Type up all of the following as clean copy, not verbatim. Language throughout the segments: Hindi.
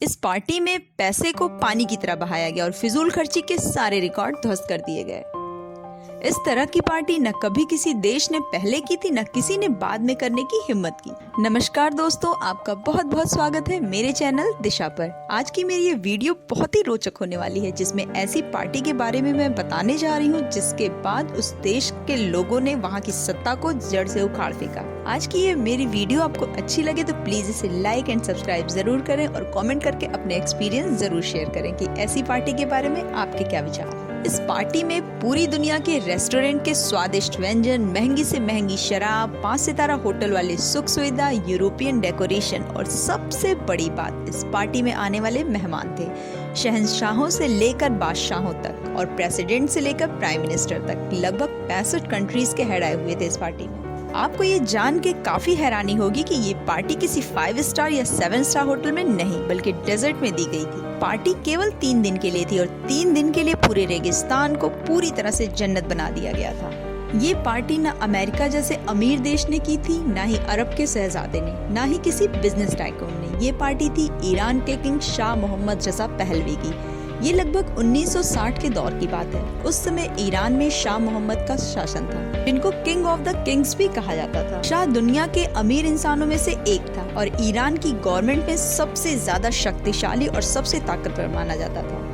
इस पार्टी में पैसे को पानी की तरह बहाया गया और फिजूल खर्ची के सारे रिकॉर्ड ध्वस्त कर दिए गए। इस तरह की पार्टी न कभी किसी देश ने पहले की थी, न किसी ने बाद में करने की हिम्मत की। नमस्कार दोस्तों, आपका बहुत बहुत स्वागत है मेरे चैनल दिशा पर। आज की मेरी ये वीडियो बहुत ही रोचक होने वाली है, जिसमें ऐसी पार्टी के बारे में मैं बताने जा रही हूँ जिसके बाद उस देश के लोगों ने वहाँ की सत्ता को जड़ से उखाड़ फेंका। आज की ये मेरी वीडियो आपको अच्छी लगे तो प्लीज इसे लाइक एंड सब्सक्राइब जरूर करें और कमेंट करके अपने एक्सपीरियंस जरूर शेयर करें कि ऐसी पार्टी के बारे में आपके क्या विचार हैं। इस पार्टी में पूरी दुनिया के रेस्टोरेंट के स्वादिष्ट व्यंजन, महंगी से महंगी शराब, 5 सितारा होटल वाले सुख सुविधा, यूरोपियन डेकोरेशन और सबसे बड़ी बात, इस पार्टी में आने वाले मेहमान थे शहंशाहों से लेकर बादशाहों तक और प्रेसिडेंट से लेकर प्राइम मिनिस्टर तक। लगभग 65 कंट्रीज के हेड आए हुए थे इस पार्टी में। आपको ये जान के काफी हैरानी होगी कि ये पार्टी किसी 5 स्टार या 7 स्टार होटल में नहीं बल्कि डेजर्ट में दी गई थी। पार्टी केवल 3 दिन के लिए थी और 3 दिन के लिए पूरे रेगिस्तान को पूरी तरह से जन्नत बना दिया गया था। ये पार्टी न अमेरिका जैसे अमीर देश ने की थी, न ही अरब के शहजादे ने, न ही किसी बिजनेस टाइकून ने। ये पार्टी थी ईरान के किंग शाह मोहम्मद रज़ा पहलवी की। ये लगभग 1960 के दौर की बात है। उस समय ईरान में शाह मोहम्मद का शासन था, जिनको किंग ऑफ द किंग्स भी कहा जाता था। शाह दुनिया के अमीर इंसानों में से एक था और ईरान की गवर्नमेंट में सबसे ज्यादा शक्तिशाली और सबसे ताकतवर माना जाता था।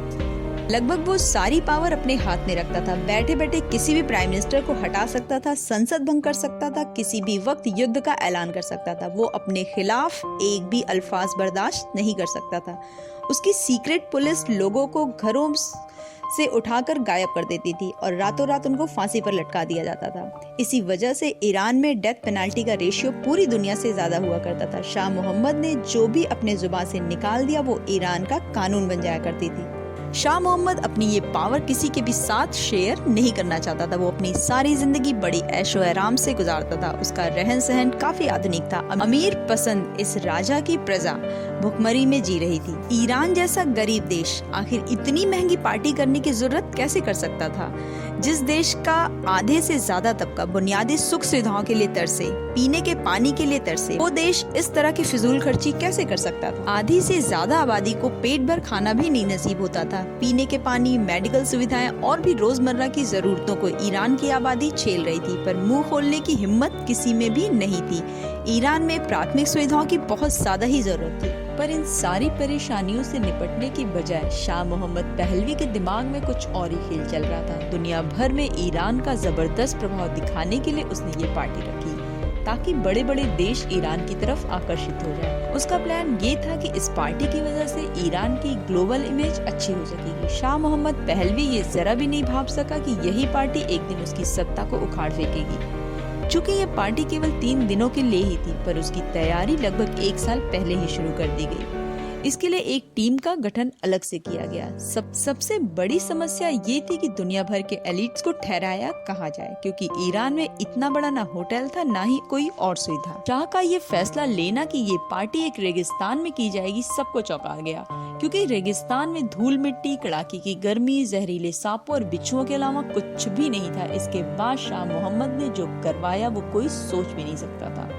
लगभग वो सारी पावर अपने हाथ में रखता था। बैठे बैठे किसी भी प्राइम मिनिस्टर को हटा सकता था, संसद भंग कर सकता था, किसी भी वक्त युद्ध का ऐलान कर सकता था। वो अपने खिलाफ एक भी अल्फाज बर्दाश्त नहीं कर सकता था। उसकी सीक्रेट पुलिस लोगों को घरों से उठाकर गायब कर देती थी और रातों रात उनको फांसी पर लटका दिया जाता था। इसी वजह से ईरान में डेथ पेनल्टी का रेशियो पूरी दुनिया से ज्यादा हुआ करता था। शाह मोहम्मद ने जो भी अपने जुबान से निकाल दिया वो ईरान का कानून बन जाया करती थी। शाह मोहम्मद अपनी ये पावर किसी के भी साथ शेयर नहीं करना चाहता था। वो अपनी सारी जिंदगी बड़ी ऐशो आराम से गुजारता था। उसका रहन सहन काफी आधुनिक था। अमीर पसंद इस राजा की प्रजा भुखमरी में जी रही थी। ईरान जैसा गरीब देश आखिर इतनी महंगी पार्टी करने की जरूरत कैसे कर सकता था? जिस देश का आधे से ज्यादा तबका बुनियादी सुख सुविधाओं के लिए तरसे, पीने के पानी के लिए तरसे, वो देश इस तरह की फिजूल खर्ची कैसे कर सकता था? आधी से ज्यादा आबादी को पेट भर खाना भी नहीं नसीब होता था। पीने के पानी, मेडिकल सुविधाएं और भी रोजमर्रा की जरूरतों को ईरान की आबादी झेल रही थी, पर मुंह खोलने की हिम्मत किसी में भी नहीं थी। ईरान में प्राथमिक सुविधाओं की बहुत ज्यादा ही जरूरत थी, पर इन सारी परेशानियों से निपटने की बजाय शाह मोहम्मद पहलवी के दिमाग में कुछ और ही खेल चल रहा था। दुनिया भर में ईरान का जबरदस्त प्रभाव दिखाने के लिए उसने ये पार्टी रखी ताकि बड़े बड़े देश ईरान की तरफ आकर्षित हो जाए। उसका प्लान ये था कि इस पार्टी की वजह से ईरान की ग्लोबल इमेज अच्छी हो सकेगी। शाह मोहम्मद पहलवी ये जरा भी नहीं भाप सका कि यही पार्टी एक दिन उसकी सत्ता को उखाड़ फेंकेगी। चूँकि ये पार्टी केवल 3 दिनों के लिए ही थी, पर उसकी तैयारी लगभग 1 साल पहले ही शुरू कर दी गई। इसके लिए एक टीम का गठन अलग से किया गया। सबसे बड़ी समस्या ये थी कि दुनिया भर के एलिट्स को ठहराया कहाँ जाए, क्योंकि ईरान में इतना बड़ा ना होटल था ना ही कोई और सुविधा। शाह का ये फैसला लेना कि ये पार्टी एक रेगिस्तान में की जाएगी सबको चौंका गया, क्योंकि रेगिस्तान में धूल मिट्टी, कड़ाके की गर्मी, जहरीले सांपों और बिच्छुओं के अलावा कुछ भी नहीं था। इसके बाद शाह मोहम्मद ने जो करवाया वो कोई सोच भी नहीं सकता था।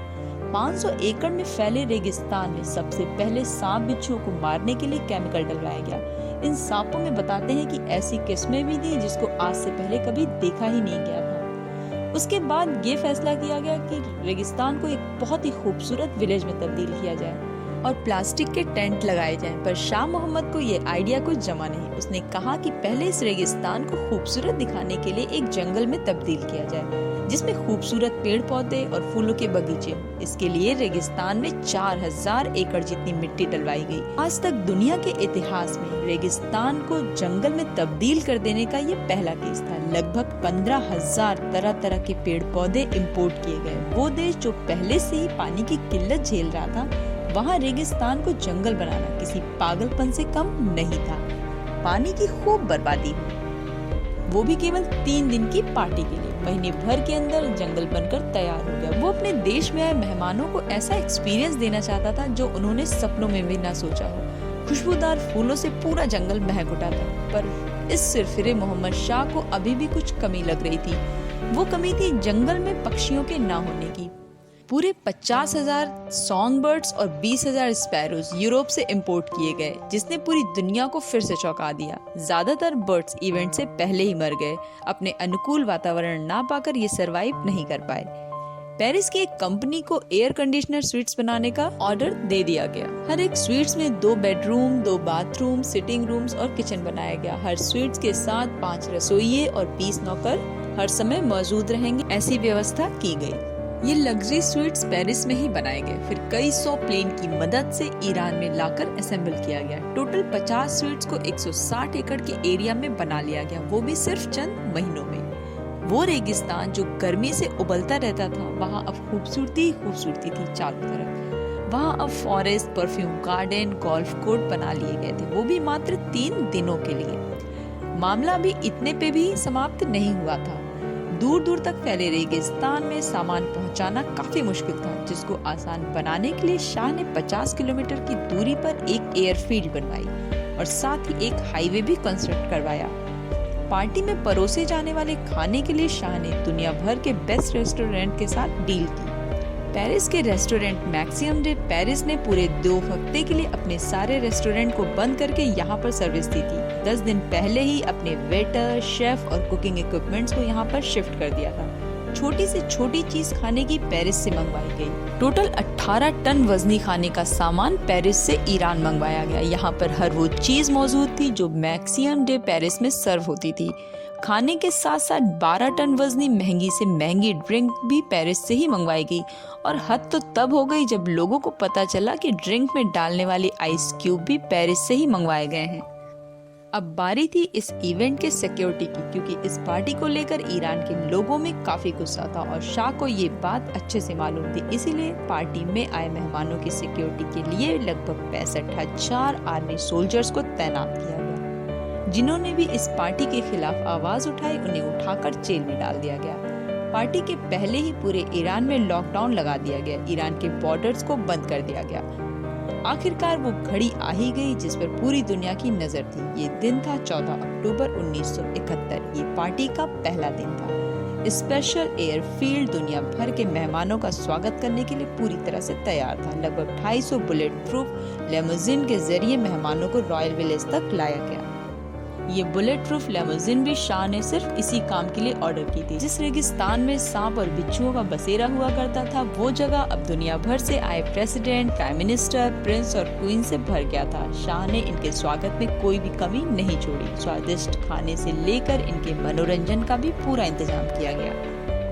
500 एकड़ में फैले रेगिस्तान में सबसे पहले सांप बिच्छुओं को मारने के लिए केमिकल डलवाया गया। इन सांपों में बताते हैं कि ऐसी किस्में भी थी जिसको आज से पहले कभी देखा ही नहीं गया था। उसके बाद ये फैसला किया गया कि रेगिस्तान को एक बहुत ही खूबसूरत विलेज में तब्दील किया जाए और प्लास्टिक के टेंट लगाए जाएं, पर शाह मोहम्मद को ये आइडिया कुछ जमा नहीं। उसने कहा कि पहले इस रेगिस्तान को खूबसूरत दिखाने के लिए एक जंगल में तब्दील किया जाए जिसमें खूबसूरत पेड़ पौधे और फूलों के बगीचे हों। इसके लिए रेगिस्तान में 4000 एकड़ जितनी मिट्टी डलवाई गई। आज तक दुनिया के इतिहास में रेगिस्तान को जंगल में तब्दील कर देने का ये पहला केस था। लगभग 15,000 तरह तरह के पेड़ पौधे इम्पोर्ट किए गए। वो देश जो पहले से ही पानी की किल्लत झेल रहा था, वहाँ रेगिस्तान को जंगल बनाना किसी पागलपन से कम नहीं था। पानी की खूब बर्बादी हुई, वो भी केवल 3 दिन की पार्टी के लिए। महीने भर के अंदर जंगल बनकर तैयार हो गया। वो अपने देश में आए मेहमानों को ऐसा एक्सपीरियंस देना चाहता था जो उन्होंने सपनों में भी ना सोचा हो। खुशबूदार फूलों से पूरा जंगल महक उठा था, पर इस सिरफिरे मोहम्मद शाह को अभी भी कुछ कमी लग रही थी। वो कमी थी जंगल में पक्षियों के ना होने की। पूरे 50,000 सॉन्ग बर्ड्स और 20,000 स्पैरोज यूरोप से इंपोर्ट किए गए, जिसने पूरी दुनिया को फिर से चौंका दिया। ज्यादातर बर्ड्स इवेंट से पहले ही मर गए। अपने अनुकूल वातावरण ना पाकर ये सरवाइव नहीं कर पाए। पेरिस की एक कंपनी को एयर कंडीशनर स्वीट्स बनाने का ऑर्डर दे दिया गया। हर एक स्वीट्स में 2 बेडरूम, 2 बाथरूम, सिटिंग रूम्स और किचन बनाया गया। हर स्वीट्स के साथ 5 रसोइये और 20 नौकर हर समय मौजूद रहेंगे, ऐसी व्यवस्था की गई। ये लग्जरी स्वीट्स पेरिस में ही बनाए गए, फिर कई 100 प्लेन की मदद से ईरान में लाकर असेंबल किया गया। टोटल 50 स्वीट्स को 160 एकड़ के एरिया में बना लिया गया, वो भी सिर्फ चंद महीनों में। वो रेगिस्तान जो गर्मी से उबलता रहता था, वहाँ अब खूबसूरती ही खूबसूरती थी चारों तरफ। वहाँ अब forest, perfume garden, golf course बना लिए गए थे, वो भी मात्र 3 दिनों के लिए। मामला भी इतने पे भी समाप्त नहीं हुआ था। दूर दूर तक फैले रेगिस्तान में सामान पहुंचाना काफी मुश्किल था, जिसको आसान बनाने के लिए शाह ने 50 किलोमीटर की दूरी पर एक एयरफील्ड बनवाई और साथ ही एक हाईवे भी कंस्ट्रक्ट करवाया। पार्टी में परोसे जाने वाले खाने के लिए शाह ने दुनिया भर के बेस्ट रेस्टोरेंट के साथ डील की। पेरिस के रेस्टोरेंट मैक्सिम डे पेरिस ने पूरे 2 हफ्ते के लिए अपने सारे रेस्टोरेंट को बंद करके यहाँ पर सर्विस दी थी। 10 दिन पहले ही अपने वेटर, शेफ और कुकिंग इक्विपमेंट्स को यहाँ पर शिफ्ट कर दिया था। छोटी से छोटी चीज खाने की पेरिस से मंगवाई गई। टोटल 18 टन वजनी खाने का सामान पेरिस से ईरान मंगवाया गया। यहाँ पर हर वो चीज मौजूद थी जो मैक्सिम डे पेरिस में सर्व होती थी। खाने के साथ साथ 12 टन वजनी महंगी से महंगी ड्रिंक भी पेरिस से ही मंगवाई गई। और हद तो तब हो गई जब लोगों को पता चला कि ड्रिंक में डालने वाली आइस क्यूब भी पेरिस से ही मंगवाए गए हैं। अब बारी थी इस इवेंट के सिक्योरिटी की, क्योंकि इस पार्टी को लेकर ईरान के लोगों में काफी गुस्सा था और शाह को ये बात अच्छे से मालूम थी। इसीलिए पार्टी में आए मेहमानों की सिक्योरिटी के लिए लगभग 65,000 आर्मी सोल्जर्स को तैनात किया गया। जिन्होंने भी इस पार्टी के खिलाफ आवाज उठाई, उन्हें उठाकर जेल में डाल दिया गया। पार्टी के पहले ही पूरे ईरान में लॉकडाउन लगा दिया गया। ईरान के बॉर्डर्स को बंद कर दिया गया। आखिरकार वो घड़ी आ ही गई जिस पर पूरी दुनिया की नजर थी। ये दिन था 14 अक्टूबर 1971। ये पार्टी का पहला दिन था। स्पेशल एयरफील्ड दुनिया भर के मेहमानों का स्वागत करने के लिए पूरी तरह से तैयार था। लगभग 250 बुलेट प्रूफ लेमोजिन के जरिए मेहमानों को रॉयल विलेज तक लाया गया। ये बुलेट प्रूफ लेमोजिन भी शाह ने सिर्फ इसी काम के लिए ऑर्डर की थी। जिस रेगिस्तान में सांप और बिच्छुओं का बसेरा हुआ करता था, वो जगह अब दुनिया भर से आए प्रेसिडेंट, प्राइम मिनिस्टर, प्रिंस और क्वीन से भर गया था। शाह ने इनके स्वागत में कोई भी कमी नहीं छोड़ी। स्वादिष्ट खाने से लेकर इनके मनोरंजन का भी पूरा इंतजाम किया गया।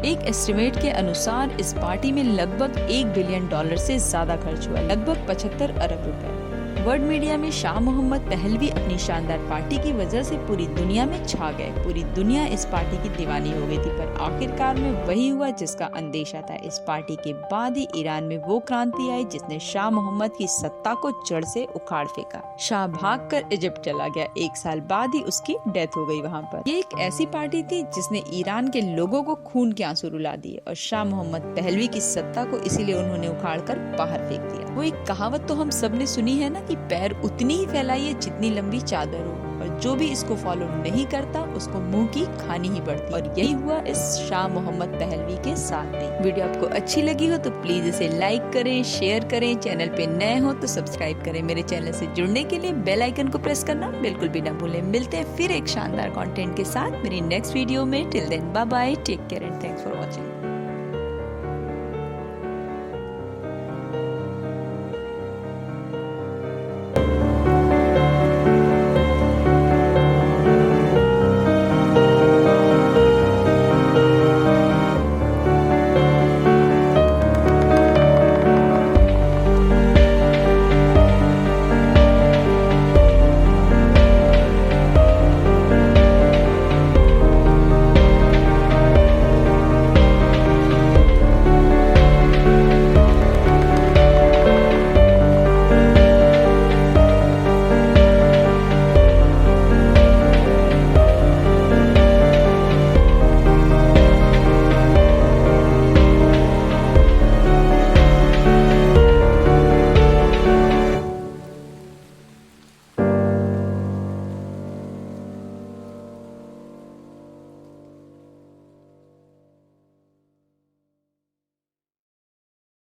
एक एस्टिमेट के अनुसार इस पार्टी में लगभग $1 बिलियन से ज्यादा खर्च हुआ, लगभग 75 अरब रुपए। वर्ल्ड मीडिया में शाह मोहम्मद पहलवी अपनी शानदार पार्टी की वजह से पूरी दुनिया में छा गए। पूरी दुनिया इस पार्टी की दीवानी हो गई थी, पर आखिरकार में वही हुआ जिसका अंदेशा था। इस पार्टी के बाद ही ईरान में वो क्रांति आई जिसने शाह मोहम्मद की सत्ता को जड़ से उखाड़ फेंका। शाह भागकर इजिप्ट चला गया। 1 साल बाद ही उसकी डेथ हो गई वहाँ पर। ये एक ऐसी पार्टी थी जिसने ईरान के लोगों को खून के आंसू रुला दिए और शाह मोहम्मद पहलवी की सत्ता को इसीलिए उन्होंने उखाड़ कर बाहर फेंक दिया। वो एक कहावत तो हम सब ने सुनी है ना कि पैर उतनी ही फैलाइए जितनी लंबी चादर हो, और जो भी इसको फॉलो नहीं करता उसको मुंह की खानी ही पड़ती। और यही हुआ इस शाह मोहम्मद पहलवी के साथ भी। वीडियो आपको अच्छी लगी हो तो प्लीज इसे लाइक करें, शेयर करें। चैनल पे नए हो तो सब्सक्राइब करें। मेरे चैनल से जुड़ने के लिए बेल आइकन को प्रेस करना बिल्कुल भी ना भूलें। मिलते हैं फिर एक शानदार कंटेंट के साथ मेरी नेक्स्ट वीडियो में। Till then bye bye, take care and thanks for watching.